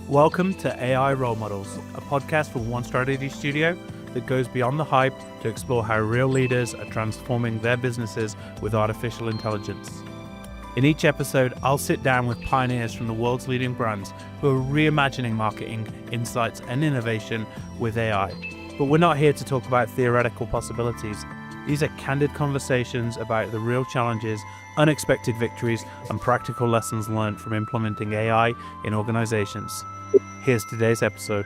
Welcome to AI Role Models, a podcast from One Strategy Studio that goes beyond the hype to explore how real leaders are transforming their businesses with artificial intelligence. In each episode, I'll sit down with pioneers from the world's leading brands who are reimagining marketing, insights, and innovation with AI. But we're not here to talk about theoretical possibilities. These are candid conversations about the real challenges, unexpected victories, and practical lessons learned from implementing AI in organizations. Here's today's episode.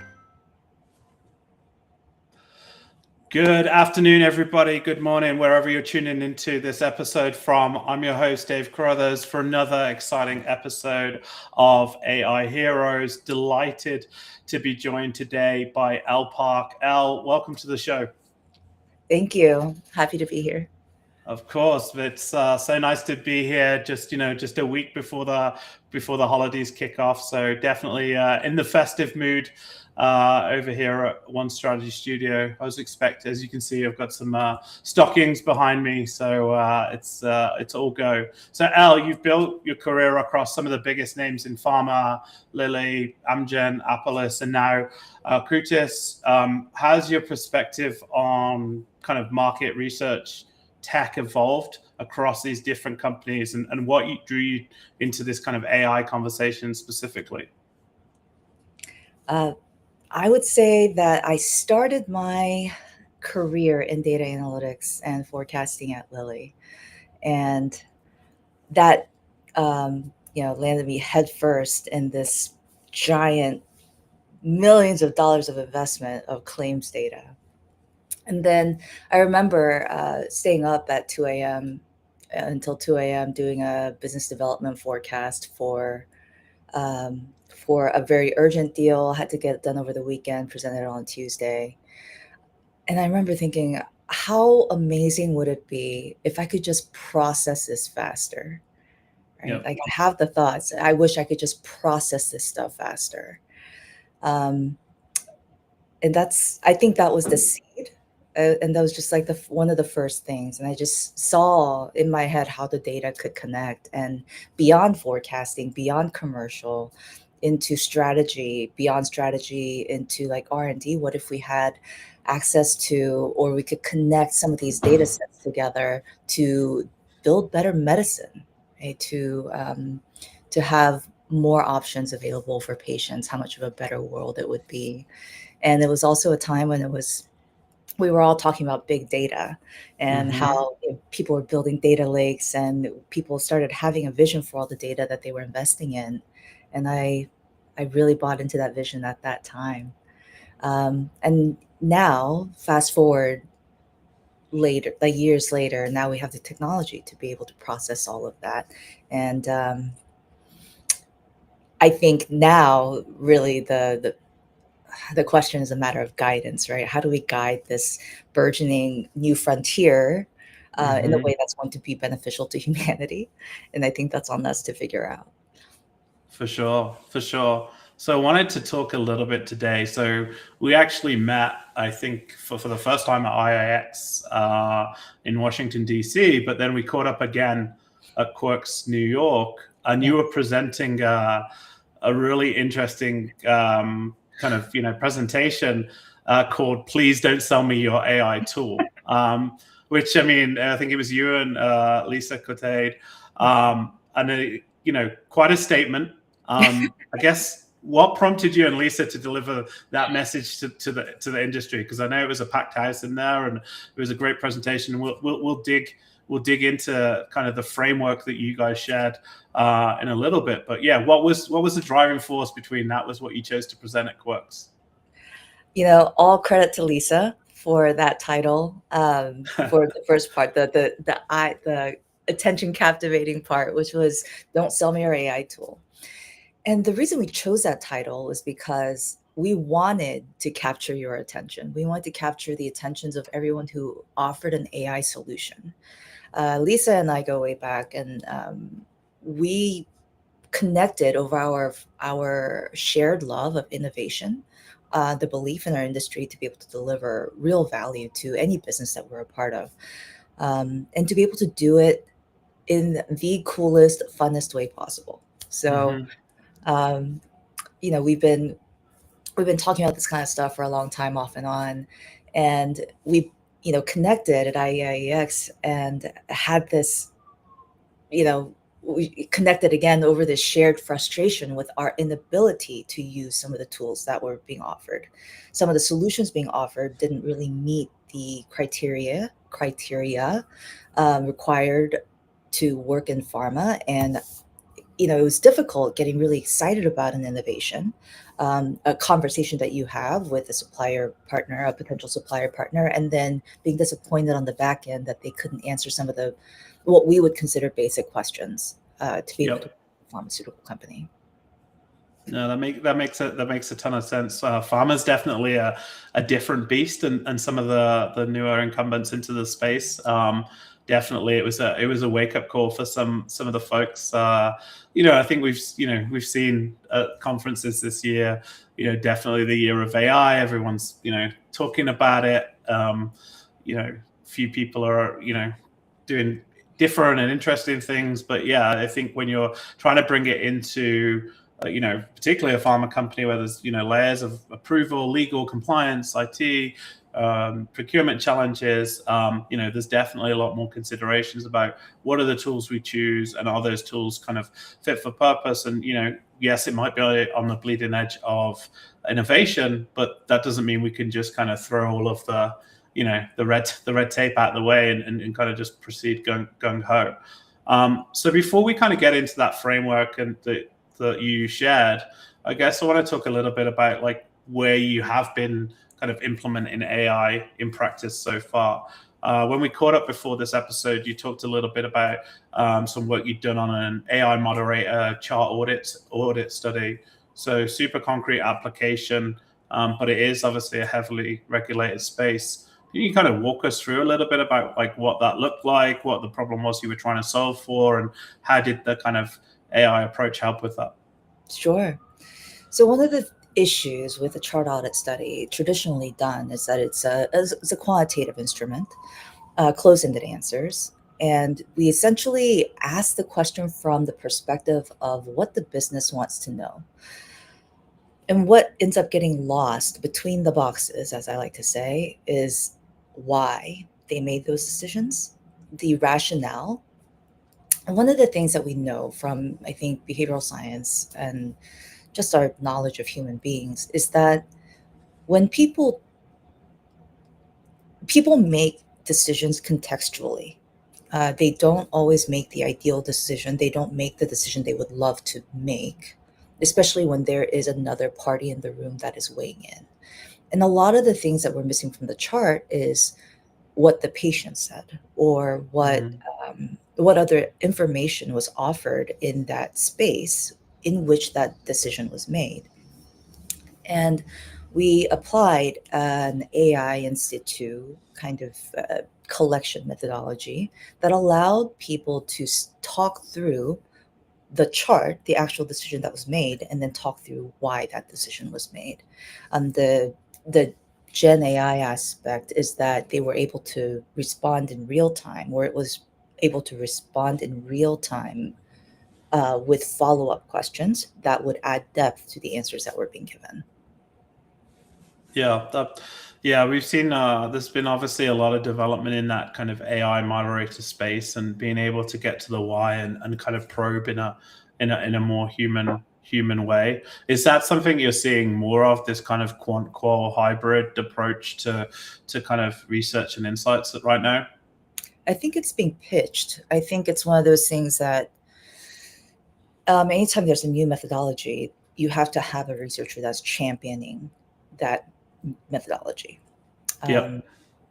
Good afternoon, everybody. Good morning, wherever you're tuning into this episode from. I'm your host, Dave Carruthers, for another exciting episode of AI Heroes. Delighted to be joined today by Elle Park. Elle, welcome to the show. Thank you. Happy to be here. Of course, it's so nice to be here. Just a week before the holidays kick off. So definitely in the festive mood over here at One Strategy Studio. I was expecting, as you can see, I've got some stockings behind me, so it's all go. So Elle, you've built your career across some of the biggest names in pharma: Lilly, Amgen, Apellis, and now Arcutis. How's your perspective on kind of market research tech evolved across these different companies, and what drew you into this kind of AI conversation specifically? I would say that I started my career in data analytics and forecasting at Lilly, and that landed me headfirst in this giant millions of dollars of investment of claims data. And then I remember staying up at 2 a.m. until 2 a.m. doing a business development forecast for a very urgent deal. Had to get it done over the weekend, presented it on Tuesday. And I remember thinking, how amazing would it be if I could just process this faster? Right? Yep. Like, I have the thoughts. I wish I could just process this stuff faster. And I think that was the seed. And that was just like one of the first things. And I just saw in my head how the data could connect, and beyond forecasting, beyond commercial, into strategy, beyond strategy, into like R&D. What if we had access to, or we could connect some of these data sets together to build better medicine, right? To have more options available for patients, how much of a better world it would be. And it was also a time when we were all talking about big data and how people were building data lakes, and people started having a vision for all the data that they were investing in. And I really bought into that vision at that time. And now, fast forward later, like years later, now we have the technology to be able to process all of that. And I think now really the question is a matter of guidance, right? How do we guide this burgeoning new frontier in a way that's going to be beneficial to humanity? And I think that's on us to figure out. For sure. So I wanted to talk a little bit today. So we actually met, I think, for the first time at IIX in Washington, D.C., but then we caught up again at Quirks New York, and you were presenting a really interesting kind of presentation called "Please Don't Sell Me Your AI Tool," which, I mean, I think it was you and Lisa Cotate, and quite a statement. I guess what prompted you and Lisa to deliver that message to the industry? Because I know it was a packed house in there, and it was a great presentation. We'll dig into kind of the framework that you guys shared in a little bit. But yeah, what was the driving force between that was what you chose to present at Quirks? All credit to Lisa for that title, for the first part, the attention captivating part, which was "Don't Sell Me Your AI Tool." And the reason we chose that title is because we wanted to capture your attention. We wanted to capture the attentions of everyone who offered an AI solution. Lisa and I go way back, and we connected over our shared love of innovation, the belief in our industry to be able to deliver real value to any business that we're a part of, and to be able to do it in the coolest, funnest way possible. So Um, you know, we've been talking about this kind of stuff for a long time, off and on, and we, connected at IEIEX and had this, we connected again over this shared frustration with our inability to use some of the tools that were being offered. Some of the solutions being offered didn't really meet the criteria required to work in pharma, and it was difficult getting really excited about an innovation, a conversation that you have with a supplier partner, a potential supplier partner, and then being disappointed on the back end that they couldn't answer some of the what we would consider basic questions to be able to Yep. run a pharmaceutical company. No, that makes a ton of sense. Pharma's definitely a different beast, and some of the newer incumbents into the space. Definitely, it was a wake up call for some of the folks. I think we've seen at conferences this year. Definitely the year of AI. Everyone's talking about it. Few people are doing different and interesting things, but yeah, I think when you're trying to bring it into particularly a pharma company where there's layers of approval, legal, compliance, IT, procurement challenges. There's definitely a lot more considerations about what are the tools we choose, and are those tools kind of fit for purpose. And yes, it might be on the bleeding edge of innovation, but that doesn't mean we can just kind of throw all of the the red tape out of the way and kind of just proceed gung ho. So before we kind of get into that framework and that you shared, I guess I want to talk a little bit about like where you have been kind of implementing AI in practice so far. When we caught up before this episode, you talked a little bit about some work you'd done on an AI moderator chart audit study. So super concrete application, but it is obviously a heavily regulated space. Can you kind of walk us through a little bit about like what that looked like, what the problem was you were trying to solve for, and how did the kind of AI approach help with that? Sure. So one of the issues with a chart audit study traditionally done is that it's a quantitative instrument, close-ended answers. And we essentially ask the question from the perspective of what the business wants to know. And what ends up getting lost between the boxes, as I like to say, is why they made those decisions, the rationale. And one of the things that we know from, I think, behavioral science and just our knowledge of human beings is that when people make decisions contextually, they don't always make the ideal decision. They don't make the decision they would love to make, especially when there is another party in the room that is weighing in. And a lot of the things that we're missing from the chart is what the patient said, or what other information was offered in that space in which that decision was made. And we applied an AI Institute kind of collection methodology that allowed people to talk through the chart, the actual decision that was made, and then talk through why that decision was made. The Gen AI aspect is that they were able to respond in real time, or it was able to respond in real time with follow-up questions that would add depth to the answers that were being given. Yeah, we've seen there's been obviously a lot of development in that kind of AI moderator space, and being able to get to the why and kind of probe in a more human way. Is that something you're seeing more of, this kind of quant qual hybrid approach to kind of research and insights right now? I think it's being pitched. I think it's one of those things that anytime there's a new methodology, you have to have a researcher that's championing that methodology. Yep.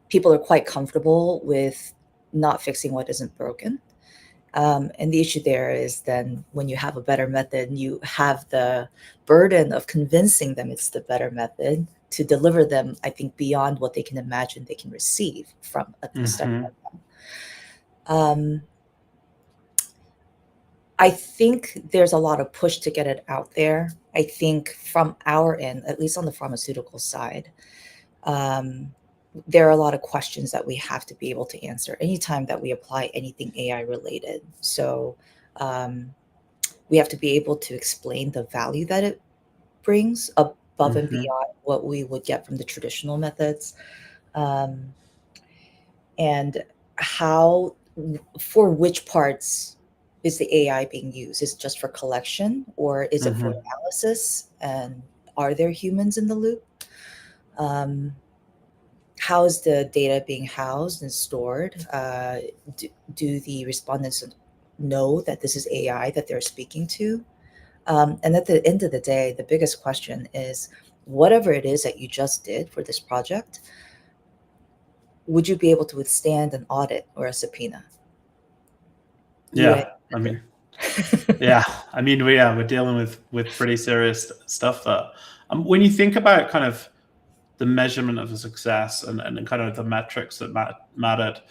People are quite comfortable with not fixing what isn't broken. And the issue there is then when you have a better method, you have the burden of convincing them it's the better method to deliver them, I think, beyond what they can imagine they can receive from a study like that. I think there's a lot of push to get it out there. I think from our end, at least on the pharmaceutical side, there are a lot of questions that we have to be able to answer anytime that we apply anything AI related. So we have to be able to explain the value that it brings above and Mm-hmm. beyond what we would get from the traditional methods. Um, and how, for which parts is the AI being used? Is it just for collection, or is it for Mm-hmm. analysis? And are there humans in the loop? Um, how is the data being housed and stored? Do the respondents know that this is AI that they're speaking to? And at the end of the day, the biggest question is, whatever it is that you just did for this project, would you be able to withstand an audit or a subpoena? You Yeah. ain't. I mean, yeah. I mean, we're dealing with pretty serious stuff there. When you think about kind of the measurement of the success and kind of the metrics that mattered,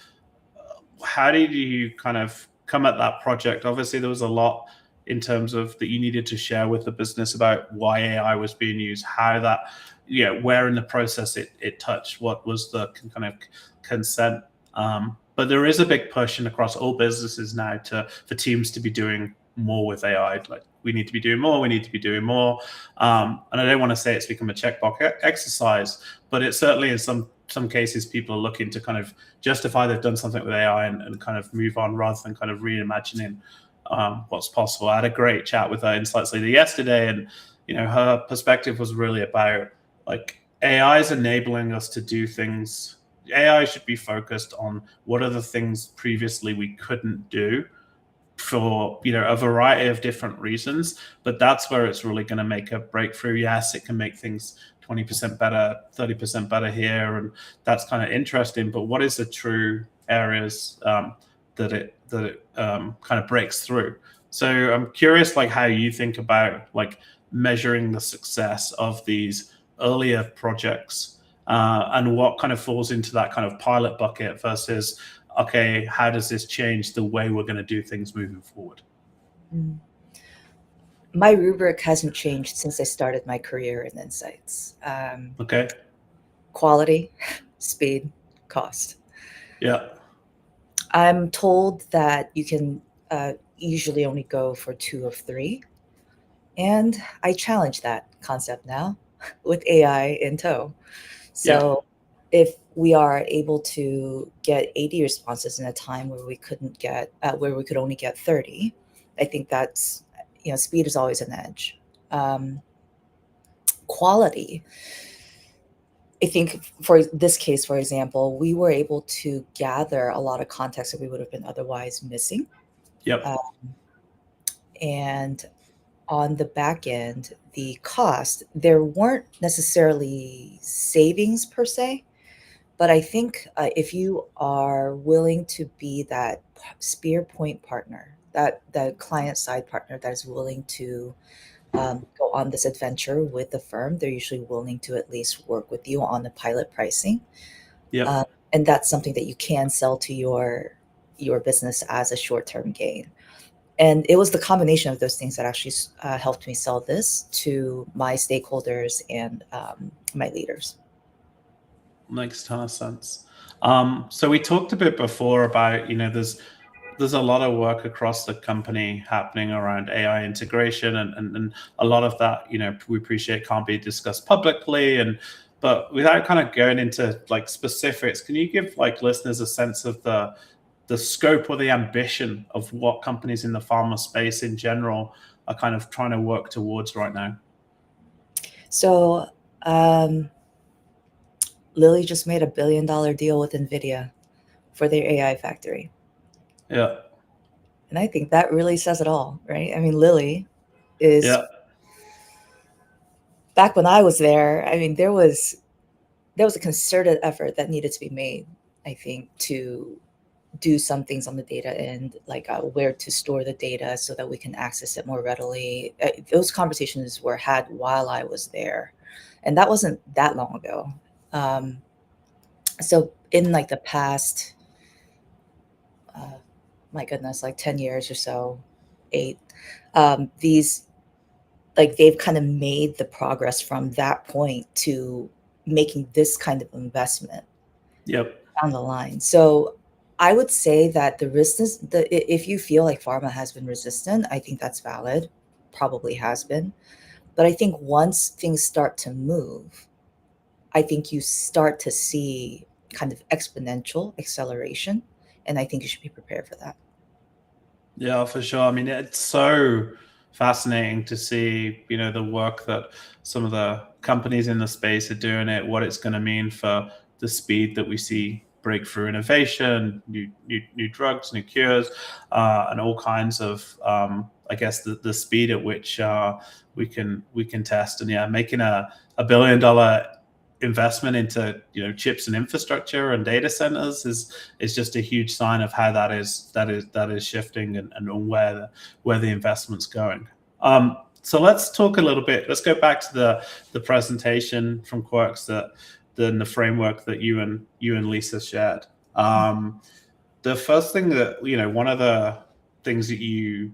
how did you kind of come at that project? Obviously, there was a lot in terms of that you needed to share with the business about why AI was being used, how that, where in the process it touched, what was the kind of consent. But there is a big push across all businesses now for teams to be doing more with AI. Like, we need to be doing more, we need to be doing more. And I don't want to say it's become a checkbox exercise, but it certainly in some cases people are looking to kind of justify they've done something with AI and kind of move on rather than kind of reimagining what's possible. I had a great chat with our insights leader yesterday, and her perspective was really about, like, AI is enabling us to do things. AI should be focused on what are the things previously we couldn't do for a variety of different reasons, but that's where it's really going to make a breakthrough. Yes, it can make things 20% better, 30% better here, and that's kind of interesting, but what is the true areas that it kind of breaks through? So I'm curious, like, how you think about, like, measuring the success of these earlier projects, and what kind of falls into that kind of pilot bucket versus, okay, how does this change the way we're going to do things moving forward? Mm. My rubric hasn't changed since I started my career in insights. Okay. Quality, speed, cost. Yeah. I'm told that you can usually only go for two of three. And I challenge that concept now with AI in tow. Yeah. So if we are able to get 80 responses in a time where we where we could only get 30, I think that's, speed is always an edge. Quality, I think for this case, for example, we were able to gather a lot of context that we would have been otherwise missing. Yep. Uh, and on the back end, the cost, there weren't necessarily savings per se, but I think if you are willing to be that spear point partner, that client side partner that is willing to go on this adventure with the firm, they're usually willing to at least work with you on the pilot pricing. Yep. Um, and that's something that you can sell to your business as a short-term gain. And it was the combination of those things that actually helped me sell this to my stakeholders and my leaders. Makes a ton of sense. So we talked a bit before about, there's a lot of work across the company happening around AI integration, and a lot of that, we appreciate can't be discussed publicly. But without kind of going into, like, specifics, can you give, like, listeners a sense of the scope or the ambition of what companies in the pharma space in general are kind of trying to work towards right now? So Lilly just made $1 billion deal with NVIDIA for their AI factory. Yeah. And I think that really says it all, right? I mean, Lilly is, Yeah. back when I was there, I mean, there was a concerted effort that needed to be made, I think, to do some things on the data end, like where to store the data so that we can access it more readily. Those conversations were had while I was there, and that wasn't that long ago. Um, so in like the past, uh, my goodness, like 10 years or so, eight, these, like, they've kind of made the progress from that point to making this kind of investment Yep. down the line. So I would say that the resistance, if you feel like pharma has been resistant, I think that's valid, probably has been. But I think once things start to move, I think you start to see kind of exponential acceleration. And I think you should be prepared for that. Yeah, for sure. I mean, it's so fascinating to see, the work that some of the companies in the space are doing what it's going to mean for the speed that we see breakthrough innovation, new drugs, new cures, and all kinds of, I guess, the speed at which we can test. And yeah, making a $1 billion investment into chips and infrastructure and data centers is just a huge sign of how that is shifting, and where the investment's going. So let's talk a little bit. Let's go back to the presentation from Quirks, the framework that you and Lisa shared. The first thing that one of the things that you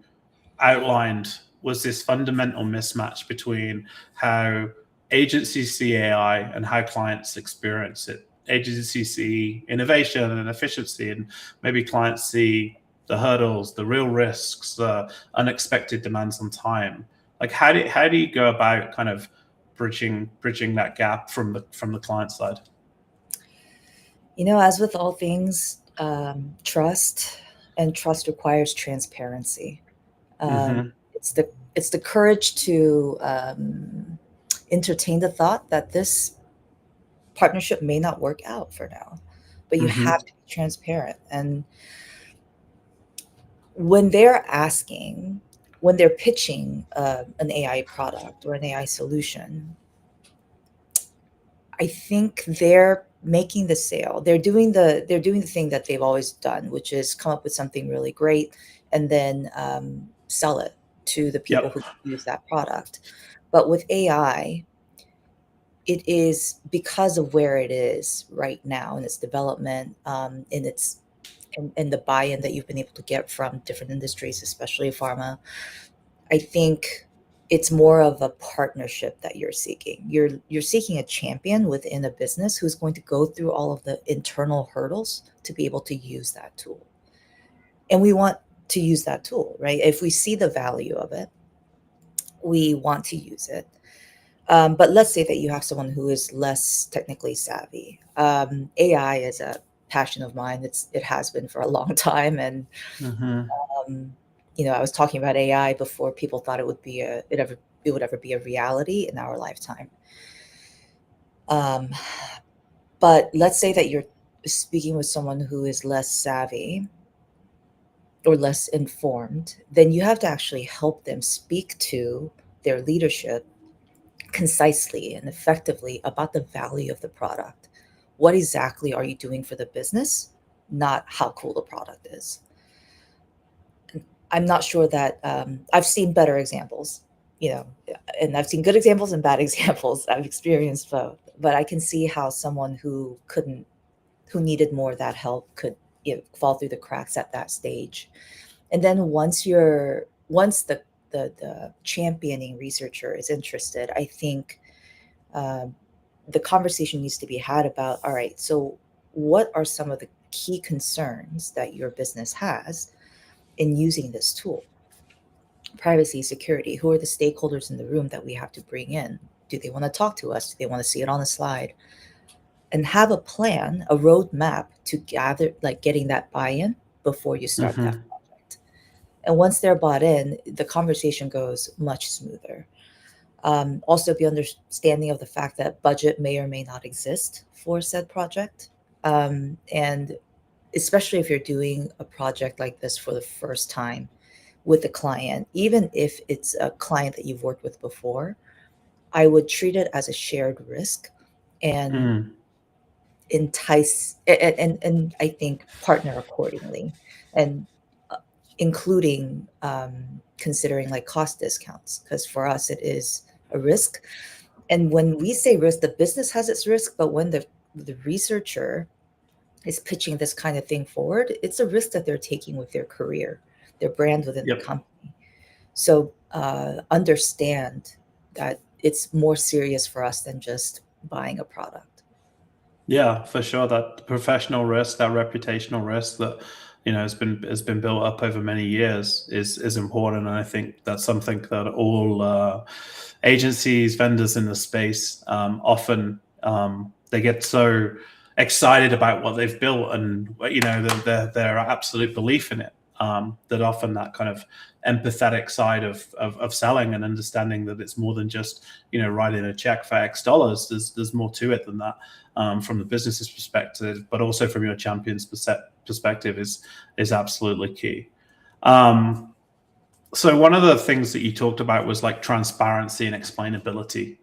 outlined was this fundamental mismatch between how agencies see AI and how clients experience it. Agencies see innovation and efficiency, and maybe clients see the hurdles, the real risks, the unexpected demands on time. Like, how do you go about kind of bridging that gap from the client side? As with all things, trust, and trust requires transparency. Mm-hmm. It's the courage to entertain the thought that this partnership may not work out for now, but you Mm-hmm. have to be transparent. And when they're pitching an AI product or an AI solution, I think they're making the sale. They're doing the thing that they've always done, which is come up with something really great and then sell it to the people Yep. who use that product. But with AI, it is because of where it is right now in its development, in the buy-in that you've been able to get from different industries, especially pharma. I think it's more of a partnership that you're seeking. You're seeking a champion within a business who's going to go through all of the internal hurdles to be able to use that tool. And we want to use that tool, right? If we see the value of it, we want to use it. But let's say that you have someone who is less technically savvy. AI is a passion of mine. It has been for a long time, and Mm-hmm. um, I was talking about AI before people thought it would ever be a reality in our lifetime. Um, but let's say that you're speaking with someone who is less savvy or less informed, then you have to actually help them speak to their leadership concisely and effectively about the value of the product. What exactly are you doing for the business, not how cool the product is? I'm not sure that I've seen better examples, and I've seen good examples and bad examples. I've experienced both, but I can see how someone who needed more of that help could fall through the cracks at that stage. And then once the championing researcher is interested, I think um, the conversation needs to be had about, all right, so what are some of the key concerns that your business has in using this tool? Privacy, security, who are the stakeholders in the room that we have to bring in? Do they want to talk to us? Do they want to see it on a slide? And have a plan, a roadmap to gather, like getting that buy-in before you start that Mm-hmm. project. And once they're bought in, the conversation goes much smoother. Also, be understanding of the fact that budget may or may not exist for said project. And especially if you're doing a project like this for the first time with a client, even if it's a client that you've worked with before, I would treat it as a shared risk and Mm. entice and I think partner accordingly, and uh, including considering like cost discounts, because for us it is a risk. And when we say risk, the business has its risk, but when the researcher is pitching this kind of thing forward, it's a risk that they're taking with their career, their brand within the Yep. company. So understand that it's more serious for us than just buying a product. Yeah, for sure. That professional risk, that reputational risk that has been built up over many years is important, and I think that's something that all agencies, vendors in the space often they get so excited about what they've built and their absolute belief in it. That often that kind of empathetic side of selling and understanding that it's more than just writing a check for X dollars. There's more to it than that. From the business's perspective, but also from your champion's perspective is absolutely key. So one of the things that you talked about was like transparency and explainability.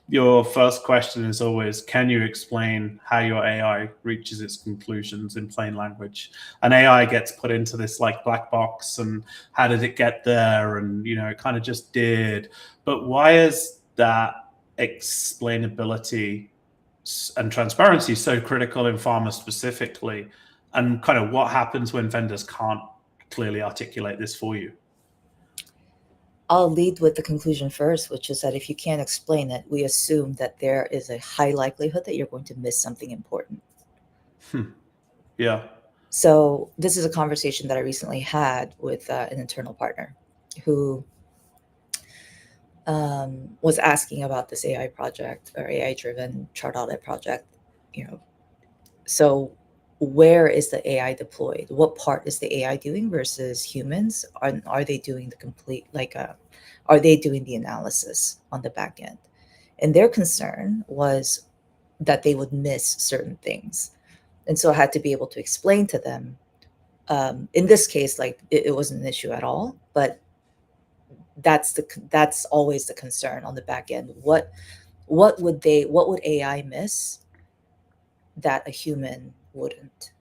Your first question is always, can you explain how your AI reaches its conclusions in plain language? And AI gets put into this like black box, and how did it get there? And it kind of just did. But why is that explainability and transparency so critical in pharma specifically, and kind of what happens when vendors can't clearly articulate this for you? I'll lead with the conclusion first, which is that if you can't explain it, we assume that there is a high likelihood that you're going to miss something important. Yeah. So this is a conversation that I recently had with an internal partner who was asking about this AI project or AI-driven chart audit project. So where is the AI deployed? What part is the AI doing versus humans? Are they doing the complete, are they doing the analysis on the back end? And their concern was that they would miss certain things. And so I had to be able to explain to them, in this case, like it wasn't an issue at all, but that's always the concern on the back end. What would AI miss that a human wouldn't?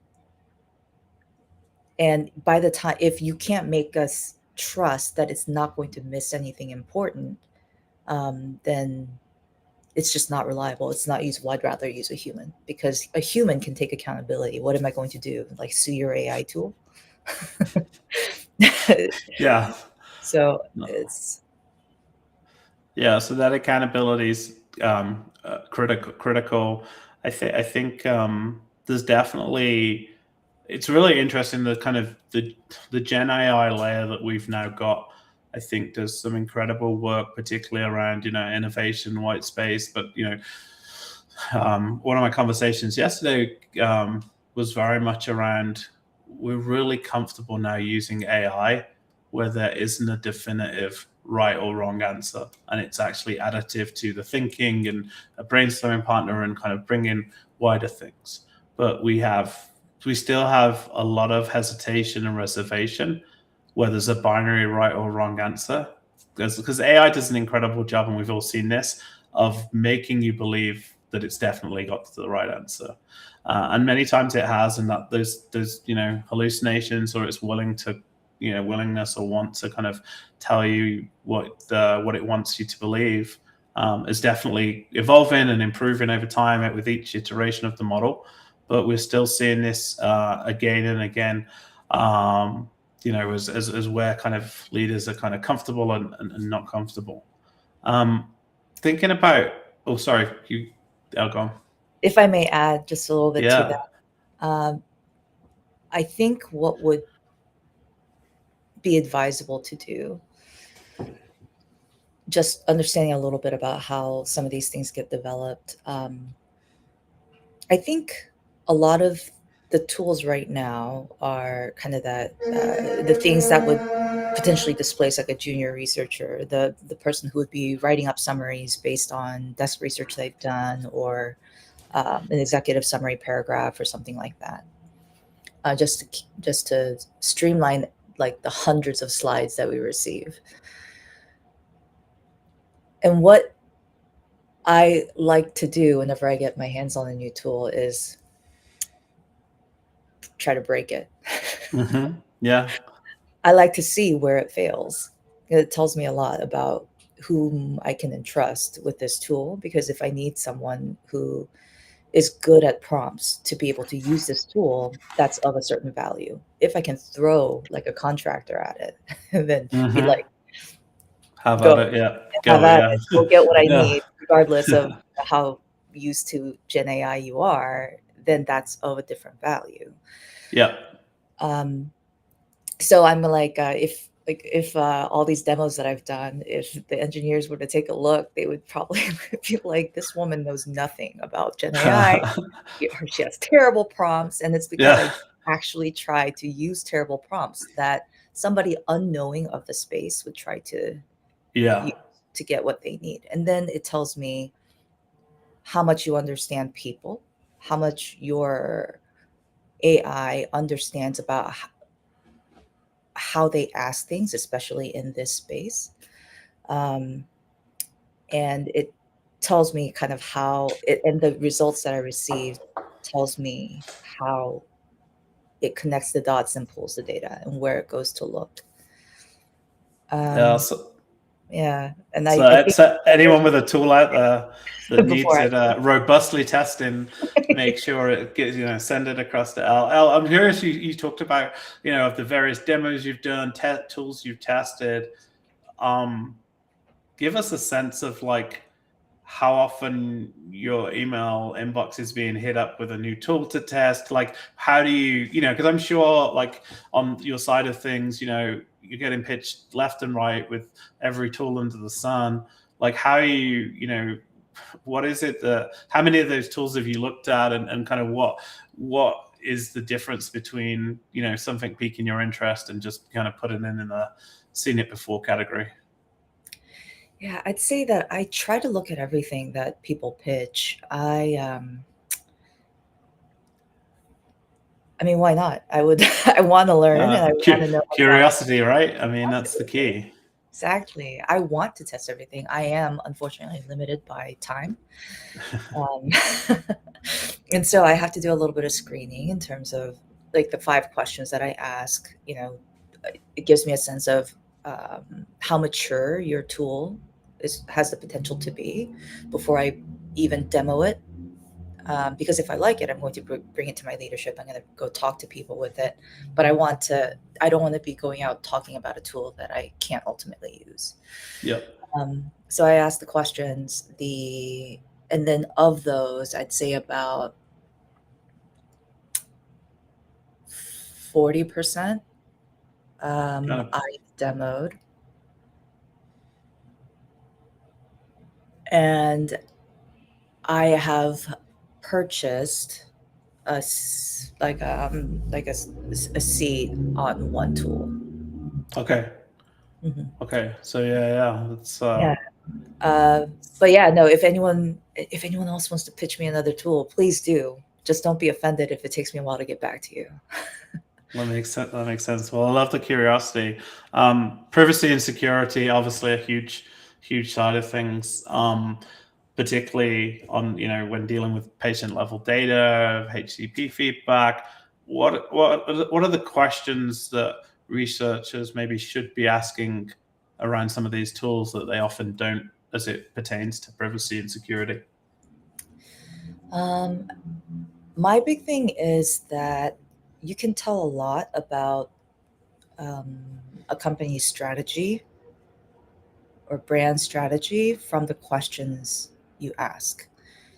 And by the time, if you can't make us trust that it's not going to miss anything important, then it's just not reliable. It's not usable. I'd rather use a human, because a human can take accountability. What am I going to do? Like sue your AI tool? Yeah. So No. it's So that accountability is critical. I think there's definitely, it's really interesting, the kind of the Gen AI layer that we've now got. I think does some incredible work, particularly around innovation, white space. But one of my conversations yesterday was very much around, we're really comfortable now using AI where there isn't a definitive right or wrong answer, and it's actually additive to the thinking and a brainstorming partner and kind of bring in wider things. But we still have a lot of hesitation and reservation where there's a binary right or wrong answer, because AI does an incredible job, and we've all seen this, of making you believe that it's definitely got to the right answer. And many times it has, and that there's hallucinations, or it's willingness or want to kind of tell you what it wants you to believe, is definitely evolving and improving over time with each iteration of the model. But we're still seeing this again and again, as where kind of leaders are kind of comfortable and not comfortable. Thinking about, oh, sorry, I'll go on. If I may add just a little bit to Yeah. that, I think what would be advisable to do, just understanding a little bit about how some of these things get developed. I think a lot of the tools right now are kind of that the things that would potentially displace like a junior researcher, the person who would be writing up summaries based on desk research they've done, or an executive summary paragraph or something like that, just to streamline like the hundreds of slides that we receive. And what I like to do whenever I get my hands on a new tool is try to break it. Yeah. I like to see where it fails. It tells me a lot about whom I can entrust with this tool, because if I need someone who is good at prompts to be able to use this tool, that's of a certain value. If I can throw like a contractor at it and then be like, How go, about it? Yeah. have Go. at Yeah. it, go get what I Yeah. need, regardless of how used to Gen AI you are, then that's of a different value. Yeah. So I'm like, if all these demos that I've done, if the engineers were to take a look, they would probably be like, this woman knows nothing about Gen AI. She has terrible prompts, and it's because Yeah. I actually try to use terrible prompts that somebody unknowing of the space would try to Yeah. use to get what they need. And then it tells me how much you understand people, how much your AI understands about how they ask things, especially in this space. And it tells me kind of how it, and the results that I received tells me how it connects the dots and pulls the data and where it goes to look. Yeah. Um, yeah, and I So, think so anyone with a tool out there that needs before it robustly testing, make sure it gets, send it across to Elle. Elle, I'm curious, you talked about, of the various demos you've done, tools you've tested. Give us a sense of like how often your email inbox is being hit up with a new tool to test. Like, how do you, because I'm sure like on your side of things, you're getting pitched left and right with every tool under the sun. Like, how are you, what is it that, how many of those tools have you looked at, and kind of what is the difference between, something piquing your interest and just kind of putting in the seen it before category? Yeah, I'd say that I try to look at everything that people pitch. I mean, why not? I would, I want to learn, and I want to know what's out Curiosity, right? I mean, there. that's the key. Exactly. I want to test everything. I am unfortunately limited by time. Um, and so I have to do a little bit of screening in terms of like the 5 questions that I ask. It gives me a sense of how mature your tool has the potential to be before I even demo it. Because if I like it, I'm going to bring it to my leadership. I'm going to go talk to people with it. But I don't want to be going out talking about a tool that I can't ultimately use. Yep. So I asked the questions, and then of those, I'd say about 40% I demoed. And I have purchased a seat on one tool. Okay. Mhm. Okay. So yeah, that's Yeah. But yeah, no, if anyone else wants to pitch me another tool, please do. Just don't be offended if it takes me a while to get back to you. that makes sense. That makes sense. Well, I love the curiosity. Privacy and security, obviously a huge side of things. Particularly on, when dealing with patient level data, HCP feedback. What are the questions that researchers maybe should be asking around some of these tools that they often don't, as it pertains to privacy and security? My big thing is that you can tell a lot about a company's strategy or brand strategy from the questions you ask.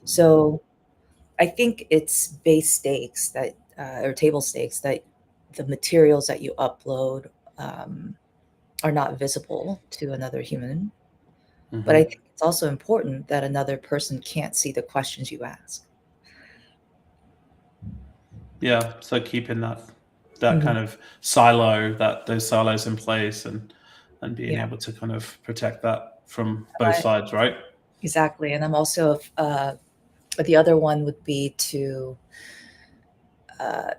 So I think it's base stakes that, or table stakes, that the materials that you upload are not visible to another human. But I think it's also important that another person can't see the questions you ask. Yeah, so keeping that Mhm. kind of those silos in place, and being Yeah, able to kind of protect that from both sides, right? exactly. And I'm also, the other one would be to uh,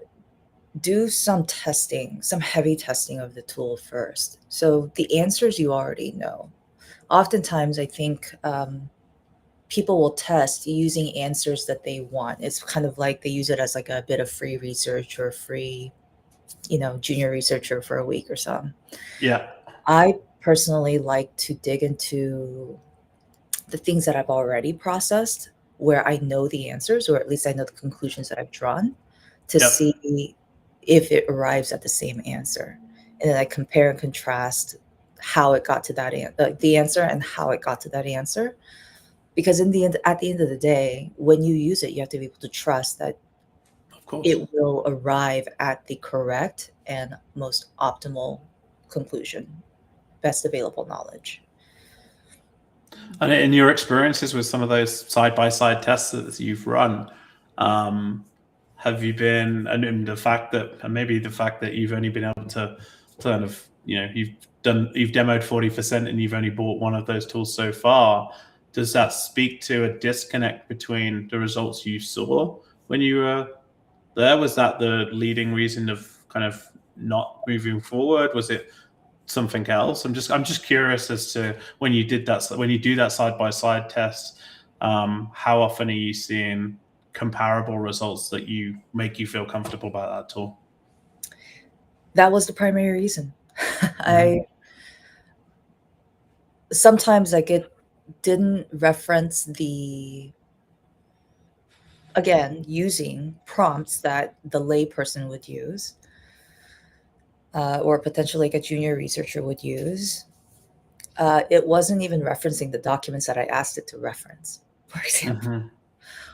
do some testing, some heavy testing of the tool first. So the answers you already know. Oftentimes, I think people will test using answers that they want. It's kind of like they use it as like a bit of free research or free, junior researcher for a week or so. Yeah. I personally like to dig into the things that I've already processed, where I know the answers, or at least I know the conclusions that I've drawn, to Yep. see if it arrives at the same answer. And then I compare and contrast how it got to that the answer and how it got to that answer. Because at the end of the day, when you use it, you have to be able to trust that Of course. it will arrive at the correct and most optimal conclusion, best available knowledge. And in your experiences with some of those side-by-side tests that you've run, have you been, and the fact that you've only been able to kind of, you've demoed 40% and you've only bought one of those tools so far, does that speak to a disconnect between the results you saw when you were there? Was that the leading reason of kind of not moving forward? Was it something else? I'm just curious as to when you do that side-by-side test, how often are you seeing comparable results that make you feel comfortable about that tool? That was the primary reason. Sometimes like it didn't reference again, using prompts that the layperson would use, or potentially like a junior researcher would use. It wasn't even referencing the documents that I asked it to reference, for example.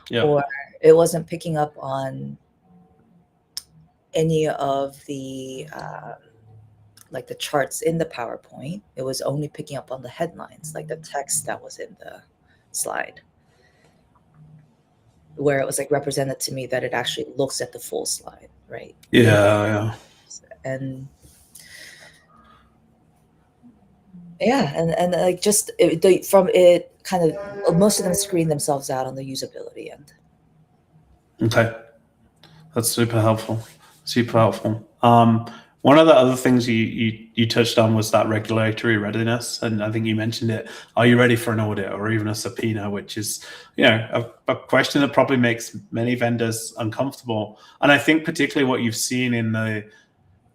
Yeah. Or it wasn't picking up on any of the like the charts in the PowerPoint. It was only picking up on the headlines, like the text that was in the slide, where it was like represented to me that it actually looks at the full slide, right? Yeah. And yeah, and like just from it kind of, most of them screen themselves out on the usability end. Okay, that's super helpful. One of the other things you touched on was that regulatory readiness, and I think you mentioned it. Are you ready for an audit or even a subpoena, which is, a question that probably makes many vendors uncomfortable. And I think particularly what you've seen in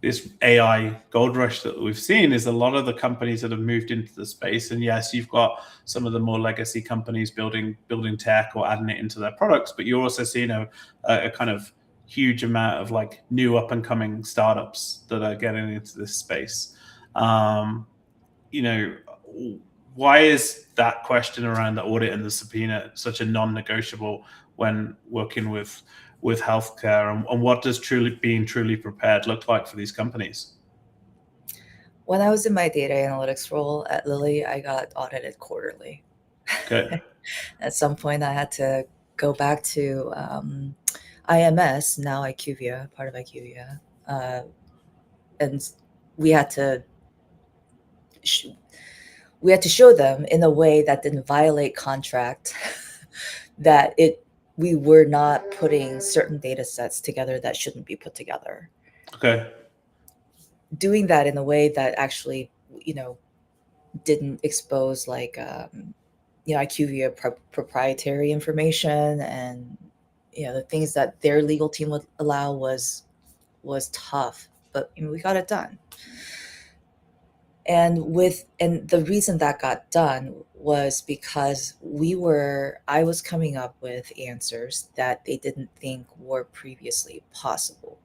this AI gold rush that we've seen is a lot of the companies that have moved into the space. And yes, you've got some of the more legacy companies building tech or adding it into their products, but you're also seeing a kind of huge amount of like new up and coming startups that are getting into this space. Why is that question around the audit and the subpoena such a non-negotiable when working with healthcare, and what does being truly prepared look like for these companies? When I was in my data analytics role at Lilly, I got audited quarterly. Okay. At some point, I had to go back to IMS, now IQVIA, part of IQVIA, and we had to show them in a way that didn't violate contract that we were not putting certain data sets together that shouldn't be put together. Okay. Doing that in a way that actually, didn't expose like, IQVIA proprietary information, and the things that their legal team would allow was tough, but we got it done. And the reason that got done was because I was coming up with answers that they didn't think were previously possible.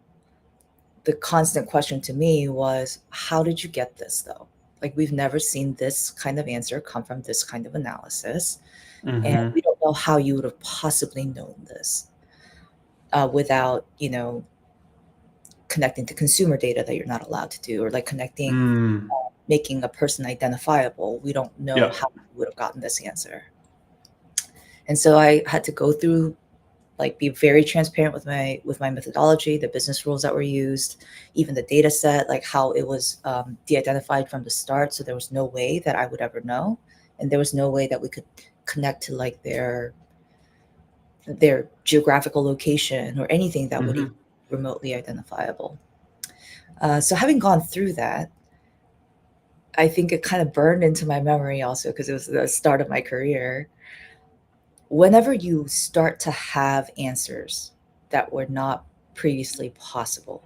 The constant question to me was, how did you get this though? Like, we've never seen this kind of answer come from this kind of analysis. And we don't know how you would have possibly known this without, connecting to consumer data that you're not allowed to do, or like connecting, making a person identifiable. We don't know how we would have gotten this answer. And so I had to go through, like, be very transparent with my methodology, the business rules that were used, even the data set, like how it was de-identified from the start. So there was no way that I would ever know. And there was no way that we could connect to like their geographical location or anything that would be remotely identifiable. So having gone through that, I think it kind of burned into my memory also because it was the start of my career. Whenever you start to have answers that were not previously possible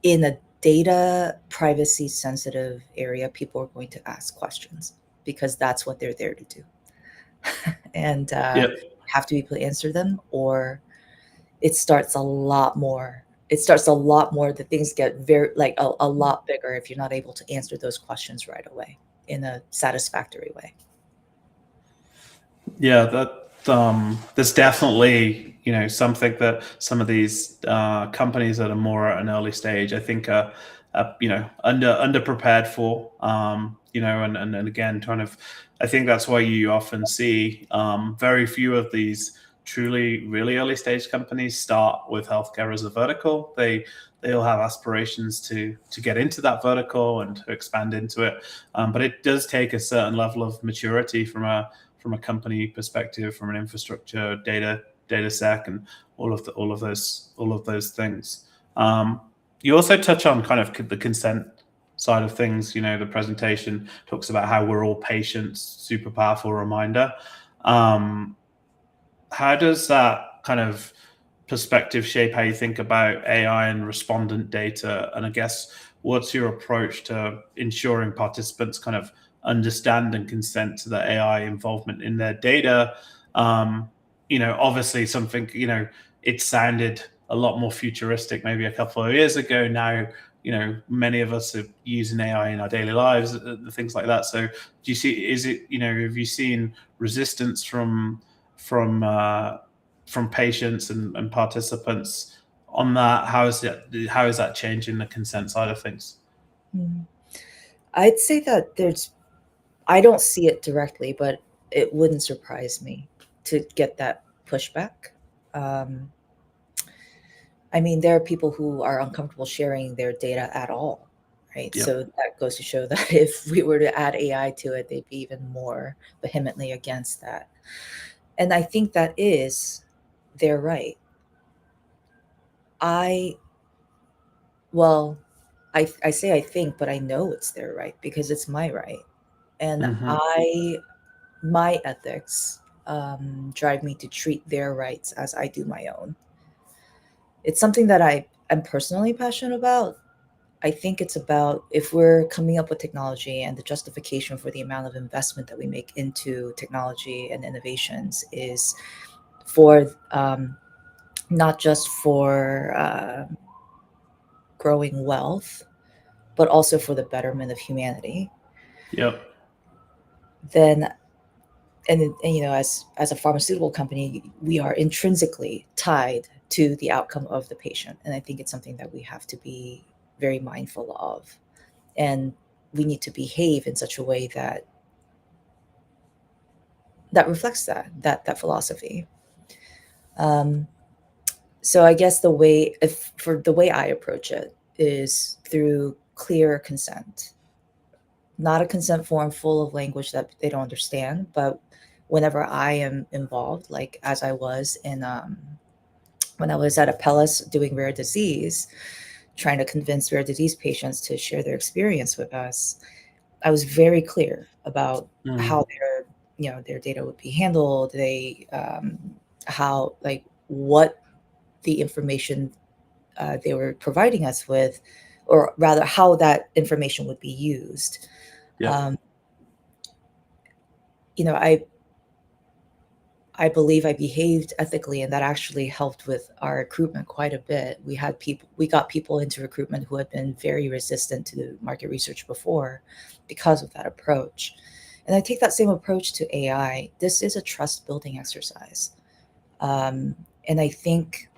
in a data privacy sensitive area, people are going to ask questions because that's what they're there to do. And have to be able to answer them, or it starts a lot more. The things get very like a lot bigger if you're not able to answer those questions right away in a satisfactory way. Yeah, there's definitely, something that some of these companies that are more at an early stage, I think, are under prepared for. And again, kind of, I think that's why you often see very few of these truly really early stage companies start with healthcare as a vertical. They'll have aspirations to get into that vertical and to expand into it, but it does take a certain level of maturity from a company perspective, from an infrastructure, data sec, and all of those things. You also touch on kind of the consent side of things. The presentation talks about how we're all patients, super powerful reminder. How does that kind of perspective shape how you think about AI and respondent data? And I guess, what's your approach to ensuring participants kind of understand and consent to the AI involvement in their data? Obviously something, it sounded a lot more futuristic maybe a couple of years ago. Now, many of us are using AI in our daily lives, things like that. So do you see, have you seen resistance from patients and participants on that? How is that changing the consent side of things? I'd say that I don't see it directly, but it wouldn't surprise me to get that pushback. I mean, there are people who are uncomfortable sharing their data at all, right? Yep. So that goes to show that if we were to add AI to it, they'd be even more vehemently against that. And I think that is their right. I Well, I say I think, but I know it's their right because it's my right. And Mm-hmm. my ethics drive me to treat their rights as I do my own. It's something that I'm personally passionate about. I think it's about, if we're coming up with technology and the justification for the amount of investment that we make into technology and innovations is for not just for growing wealth, but also for the betterment of humanity, Yep. then as a pharmaceutical company, we are intrinsically tied to the outcome of the patient, and I think it's something that we have to be very mindful of, and we need to behave in such a way that reflects that philosophy. um, so I guess the way I approach it is through clear consent, not a consent form full of language that they don't understand, but whenever I am involved, like as I was in when I was at Apellis doing rare disease, trying to convince rare disease patients to share their experience with us, I was very clear about how their data would be handled. How like what the information they were providing us with, or rather how that information would be used. Yep. Um, you know, I believe I behaved ethically, and that actually helped with our recruitment quite a bit. We got people into recruitment who had been very resistant to market research before because of that approach. And I take that same approach to AI. This is a trust building exercise. And I think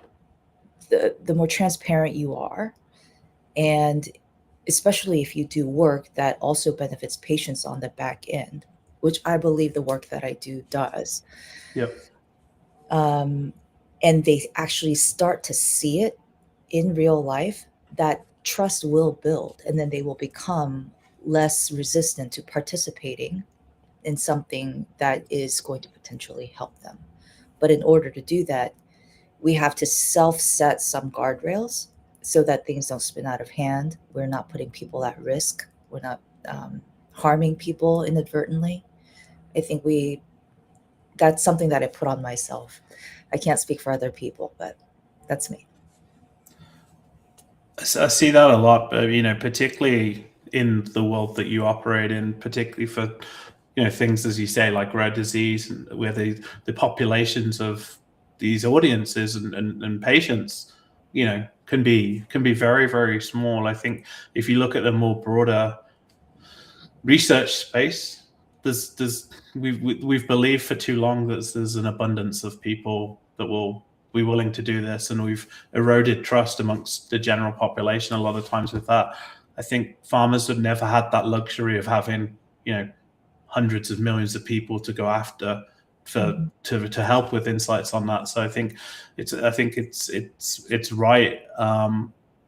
the more transparent you are, and especially if you do work that also benefits patients on the back end, which I believe the work that I do does, Yep. and they actually start to see it in real life, that trust will build, and then they will become less resistant to participating in something that is going to potentially help them. But in order to do that, we have to self set some guardrails so that things don't spin out of hand. We're not putting people at risk. We're not harming people inadvertently. I think that's something that I put on myself. I can't speak for other people, but that's me. I see that a lot, but particularly in the world that you operate in, particularly for things, as you say, like rare disease, and where the populations of these audiences and patients, can be very very small. I think if you look at the more broader research space, we've believed for too long that there's an abundance of people that will be willing to do this, and we've eroded trust amongst the general population a lot of times with that. I think farmers have never had that luxury of having, hundreds of millions of people to go after to help with insights on that. So I think it's right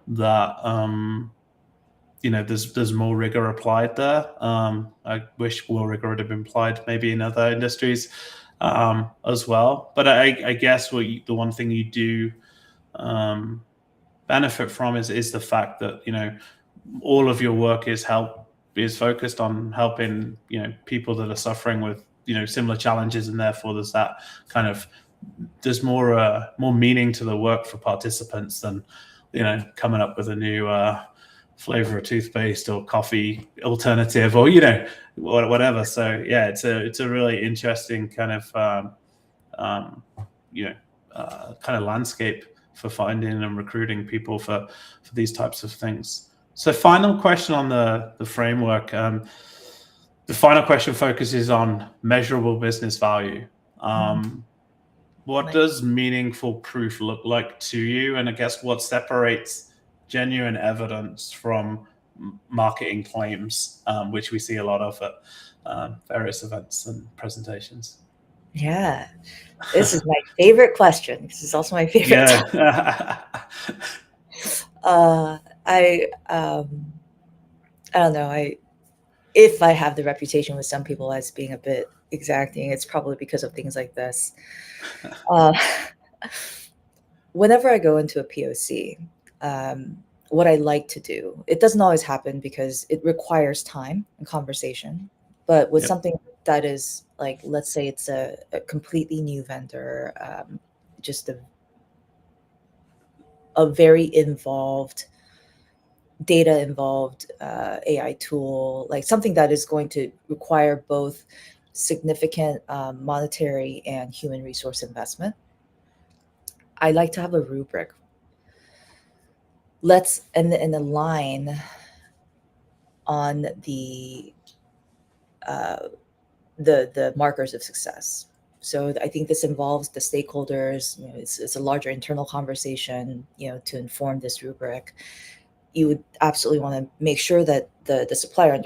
that there's more rigor applied there. I wish more rigor would have been applied maybe in other industries as well. But I guess the one thing you do benefit from is the fact that all of your work is focused on helping people that are suffering with similar challenges, and therefore there's more meaning to the work for participants than coming up with a new flavor of toothpaste or coffee alternative or whatever. So yeah, it's a really interesting kind of landscape for finding and recruiting people for these types of things. So final question on the framework. The final question focuses on measurable business value. What does meaningful proof look like to you? And I guess what separates genuine evidence from marketing claims, which we see a lot of at various events and presentations? Yeah, this is my favorite question. This is also my favorite. Yeah. I don't know. If I have the reputation with some people as being a bit exacting, it's probably because of things like this. Whenever I go into a POC, what I like to do, it doesn't always happen because it requires time and conversation. But with something that is like, let's say it's a completely new vendor, just a very data involved AI tool, like something that is going to require both significant monetary and human resource investment, I like to have a rubric. And a line on the markers of success. So I think this involves the stakeholders. It's a larger internal conversation, to inform this rubric. You would absolutely want to make sure that the supplier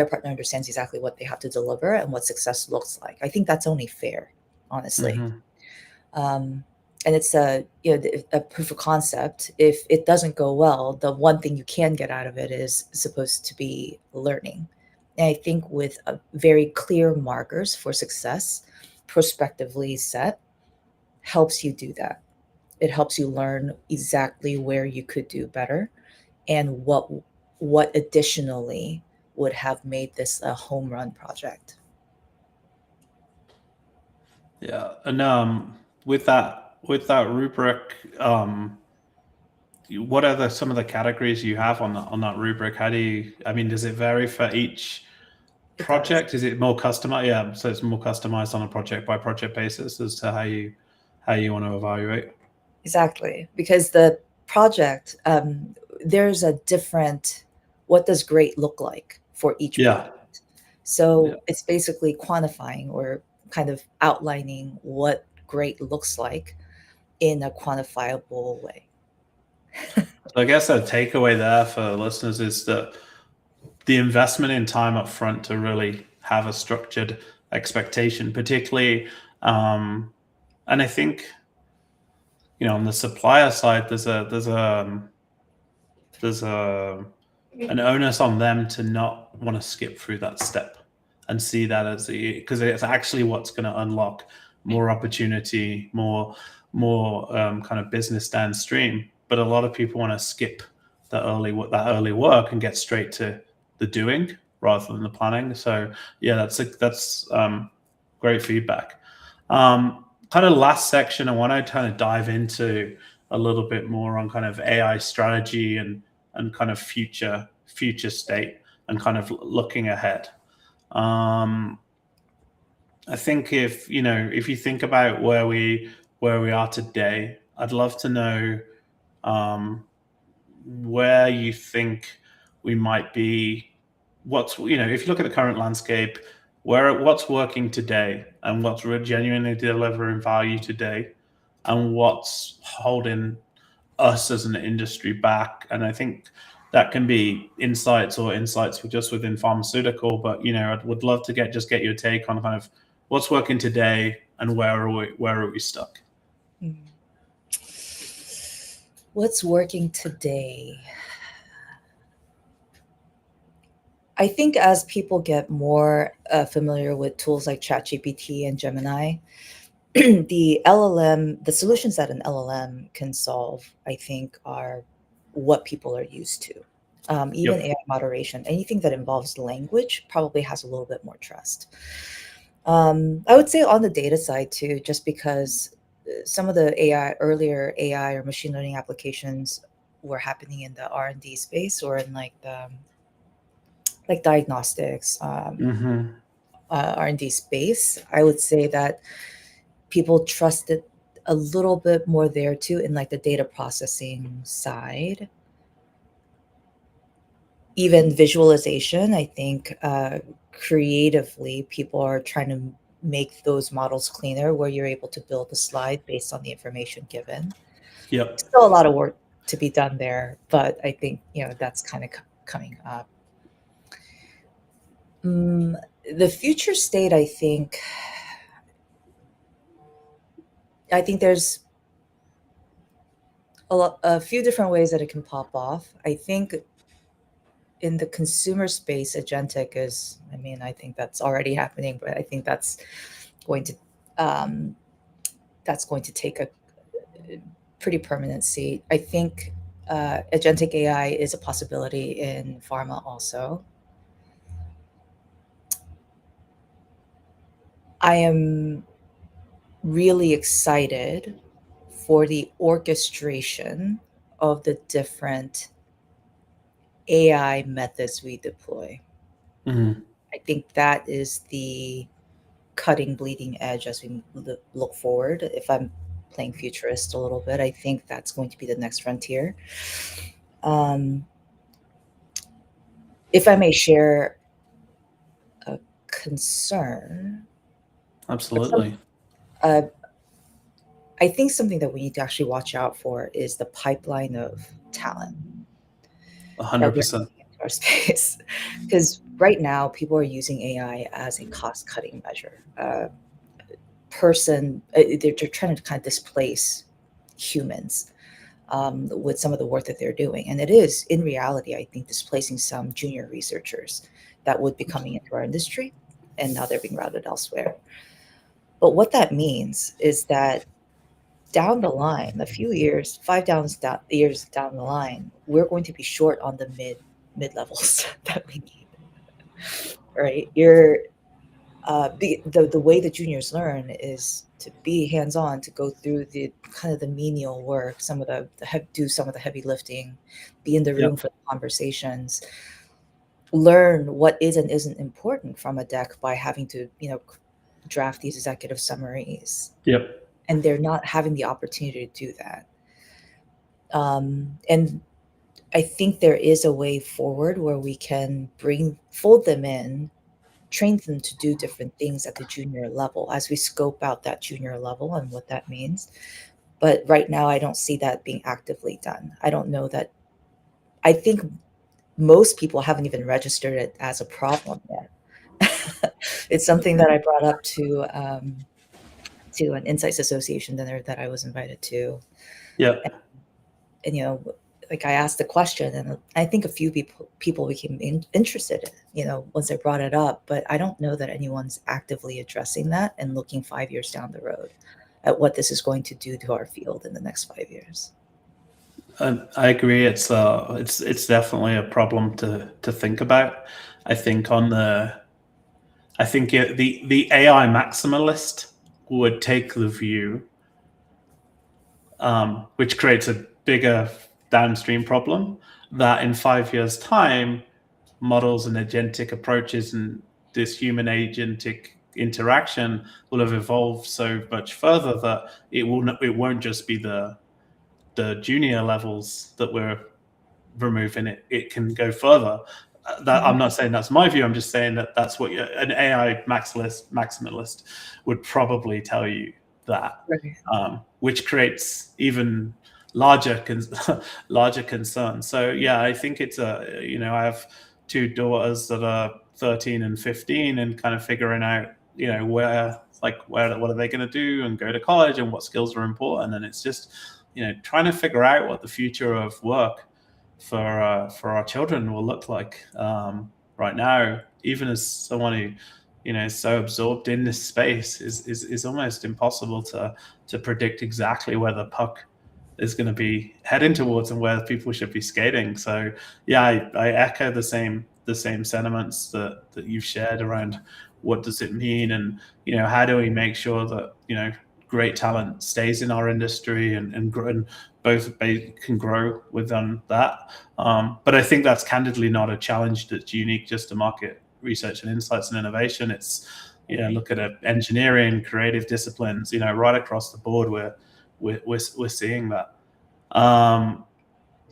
partner understands exactly what they have to deliver and what success looks like. I think that's only fair, honestly. And it's a proof of concept. If it doesn't go well, the one thing you can get out of it is supposed to be learning. And I think with very clear markers for success, prospectively set, helps you do that. It helps you learn exactly where you could do better and what additionally would have made this a home run project. Yeah, and with that rubric, what are some of the categories you have on that rubric? Does it vary for each project? Is it more customized? Yeah, so it's more customized on a project by project basis as to how you want to evaluate. Exactly, because the project, there's a different, what does great look like for each project? So it's basically quantifying or kind of outlining what great looks like in a quantifiable way. So I guess a takeaway there for listeners is that the investment in time up front to really have a structured expectation, particularly, and I think, on the supplier side, there's an onus on them to not want to skip through that step and see that because it's actually what's going to unlock more opportunity, more kind of business downstream. But a lot of people want to skip that early work and get straight to the doing rather than the planning. So yeah, that's great feedback. Kind of last section, I want to kind of dive into a little bit more on kind of AI strategy and kind of future state and kind of looking ahead. I think if you think about where we are today, I'd love to know where you think we might be if you look at the current landscape, what's working today and what's genuinely delivering value today, and what's holding us as an industry back. And I think that can be insights just within pharmaceutical, but I would love to get your take on kind of what's working today and where are we stuck. What's working today? I think as people get more familiar with tools like ChatGPT and Gemini, the solutions that an LLM can solve, I think, are what people are used to. Even AI moderation, anything that involves language probably has a little bit more trust. I would say on the data side too, just because some of the earlier AI or machine learning applications were happening in the R&D space or in like diagnostics, R&D space. I would say that people trusted a little bit more there too in like the data processing side. Even visualization, I think creatively people are trying to make those models cleaner where you're able to build a slide based on the information given. Yep. Still a lot of work to be done there, but I think that's kind of coming up. The future state, I think there's a few different ways that it can pop off. I think in the consumer space, agentic is, I think that's already happening, but I think that's going to take a pretty permanent seat. I think agentic AI is a possibility in pharma also. I am really excited for the orchestration of the different AI methods we deploy. I think that is the cutting, bleeding edge as we look forward. If I'm playing futurist a little bit, I think that's going to be the next frontier. If I may share a concern. Absolutely. I think something that we need to actually watch out for is the pipeline of talent. 100%. Our space, because right now people are using AI as a cost-cutting measure. They're trying to kind of displace humans with some of the work that they're doing, and it is in reality, I think, displacing some junior researchers that would be coming into our industry, and now they're being routed elsewhere. But what that means is that down the line, a few years, years down the line, we're going to be short on the mid levels that we need. Right? The way the juniors learn is to be hands-on, to go through the kind of the menial work, do some of the heavy lifting, be in the room for the conversations, learn what is and isn't important from a deck by having to draft these executive summaries. And they're not having the opportunity to do that. And I think there is a way forward where we can fold them in, train them to do different things at the junior level as we scope out that junior level and what that means. But right now, I don't see that being actively done. I don't know that. I think most people haven't even registered it as a problem yet. It's something that I brought up to an Insights Association dinner that I was invited to. And like I asked the question, and I think a few people became interested, once I brought it up. But I don't know that anyone's actively addressing that and looking 5 years down the road at what this is going to do to our field in the next 5 years. I agree. It's definitely a problem to think about. I think the AI maximalist would take the view, which creates a bigger downstream problem, that in 5 years' time, models and agentic approaches and this human agentic interaction will have evolved so much further that it won't just be the junior levels that we're removing. It can go further. that I'm not saying that's my view. I'm just saying that that's what an AI maximalist would probably tell you that, Right. which creates even larger larger concern. So yeah, I think it's I have two daughters that are 13 and 15, and kind of figuring out where what are they going to do and go to college and what skills are important, and it's just trying to figure out what the future of work for our children will look like. Right now, even as someone who is so absorbed in this space, is almost impossible to predict exactly where the puck is going to be heading towards and where people should be skating. So yeah, I echo the same sentiments that you've shared around what does it mean, and how do we make sure that great talent stays in our industry and both can grow within that. But I think that's candidly not a challenge that's unique just to market research and insights and innovation. It's look at engineering, creative disciplines, right across the board we're seeing that.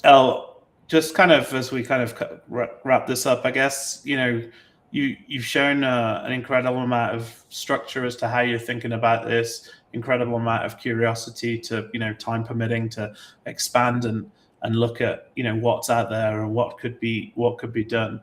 Elle, just kind of as we kind of wrap this up, I guess you've shown an incredible amount of structure as to how you're thinking about this, incredible amount of curiosity to time permitting to expand and look at what's out there and what could be done.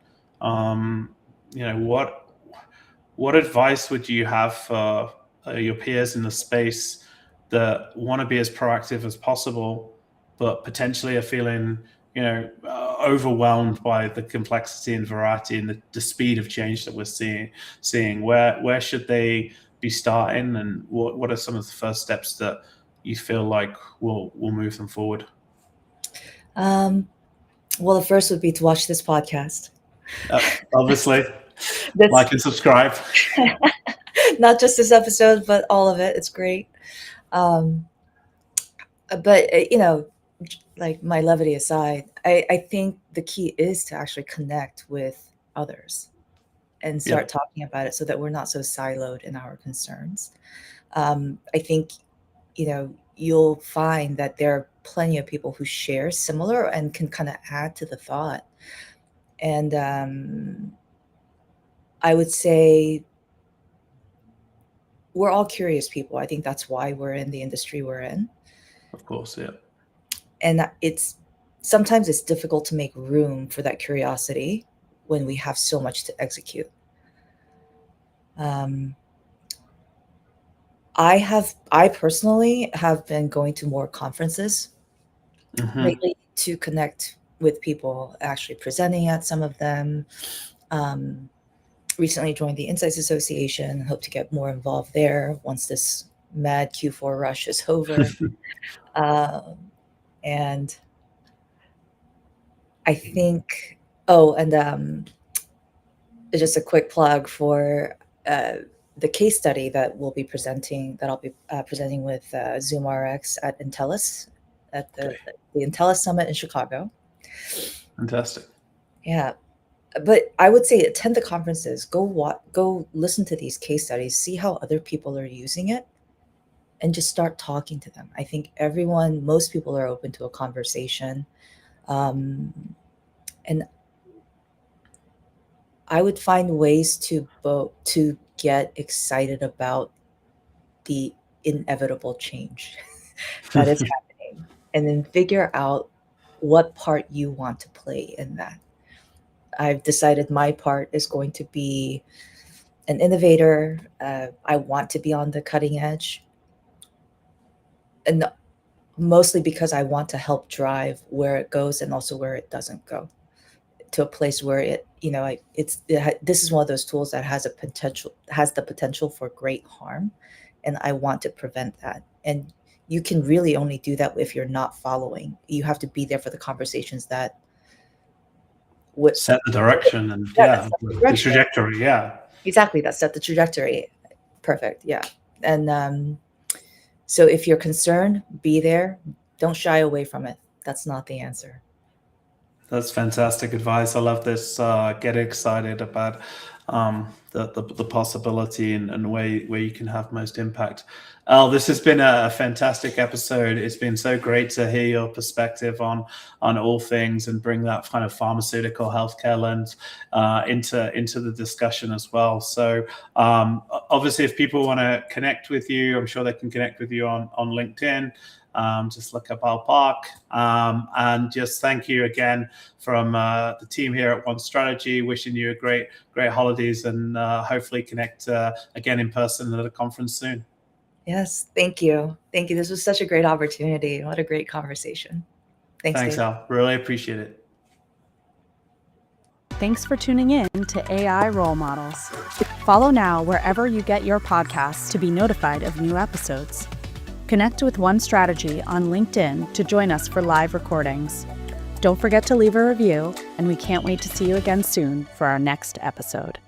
What advice would you have for your peers in the space that want to be as proactive as possible, but potentially are feeling overwhelmed by the complexity and variety and the speed of change that we're seeing? Where should they be starting, and what are some of the first steps that you feel like will move them forward? Well, the first would be to watch this podcast. Obviously, That's like and subscribe. not just this episode, but all of it. It's great. But like, my levity aside, I think the key is to actually connect with others and start talking about it so that we're not so siloed in our concerns. I think you'll find that there are plenty of people who share similar and can kind of add to the thought. And I would say we're all curious people. I think that's why we're in the industry we're in. Of course, yeah. And sometimes it's difficult to make room for that curiosity when we have so much to execute. I personally have been going to more conferences lately to connect with people actually presenting at some of them. Recently joined the Insights Association, hope to get more involved there once this mad Q4 rush is over. And I think, just a quick plug for the case study that I'll be presenting with ZoomRx at Apellis at the Apellis Summit in Chicago. Fantastic. Yeah. But I would say attend the conferences, go listen to these case studies, see how other people are using it, and just start talking to them. I think most people are open to a conversation. And I would find ways to get excited about the inevitable change that is happening, and then figure out what part you want to play in that. I've decided my part is going to be an innovator. I want to be on the cutting edge, and mostly because I want to help drive where it goes and also where it doesn't go, to a place where this is one of those tools that has the potential for great harm, and I want to prevent that. And you can really only do that if you're not following. You have to be there for the conversations that would set the direction and the trajectory. Yeah, exactly. That set the trajectory. Perfect. Yeah. And so if you're concerned, be there. Don't shy away from it. That's not the answer. That's fantastic advice. I love this. Get excited about the possibility and where you can have most impact. Elle, this has been a fantastic episode. It's been so great to hear your perspective on all things and bring that kind of pharmaceutical healthcare lens into the discussion as well. So obviously, if people want to connect with you, I'm sure they can connect with you on LinkedIn. Just look up Elle Park. And just thank you again from the team here at One Strategy. Wishing you a great holidays, and hopefully connect again in person at a conference soon. Yes, thank you. Thank you. This was such a great opportunity. What a great conversation. Thanks, Elle. Really appreciate it. Thanks for tuning in to AI Role Models. Follow now wherever you get your podcasts to be notified of new episodes. Connect with One Strategy on LinkedIn to join us for live recordings. Don't forget to leave a review, and we can't wait to see you again soon for our next episode.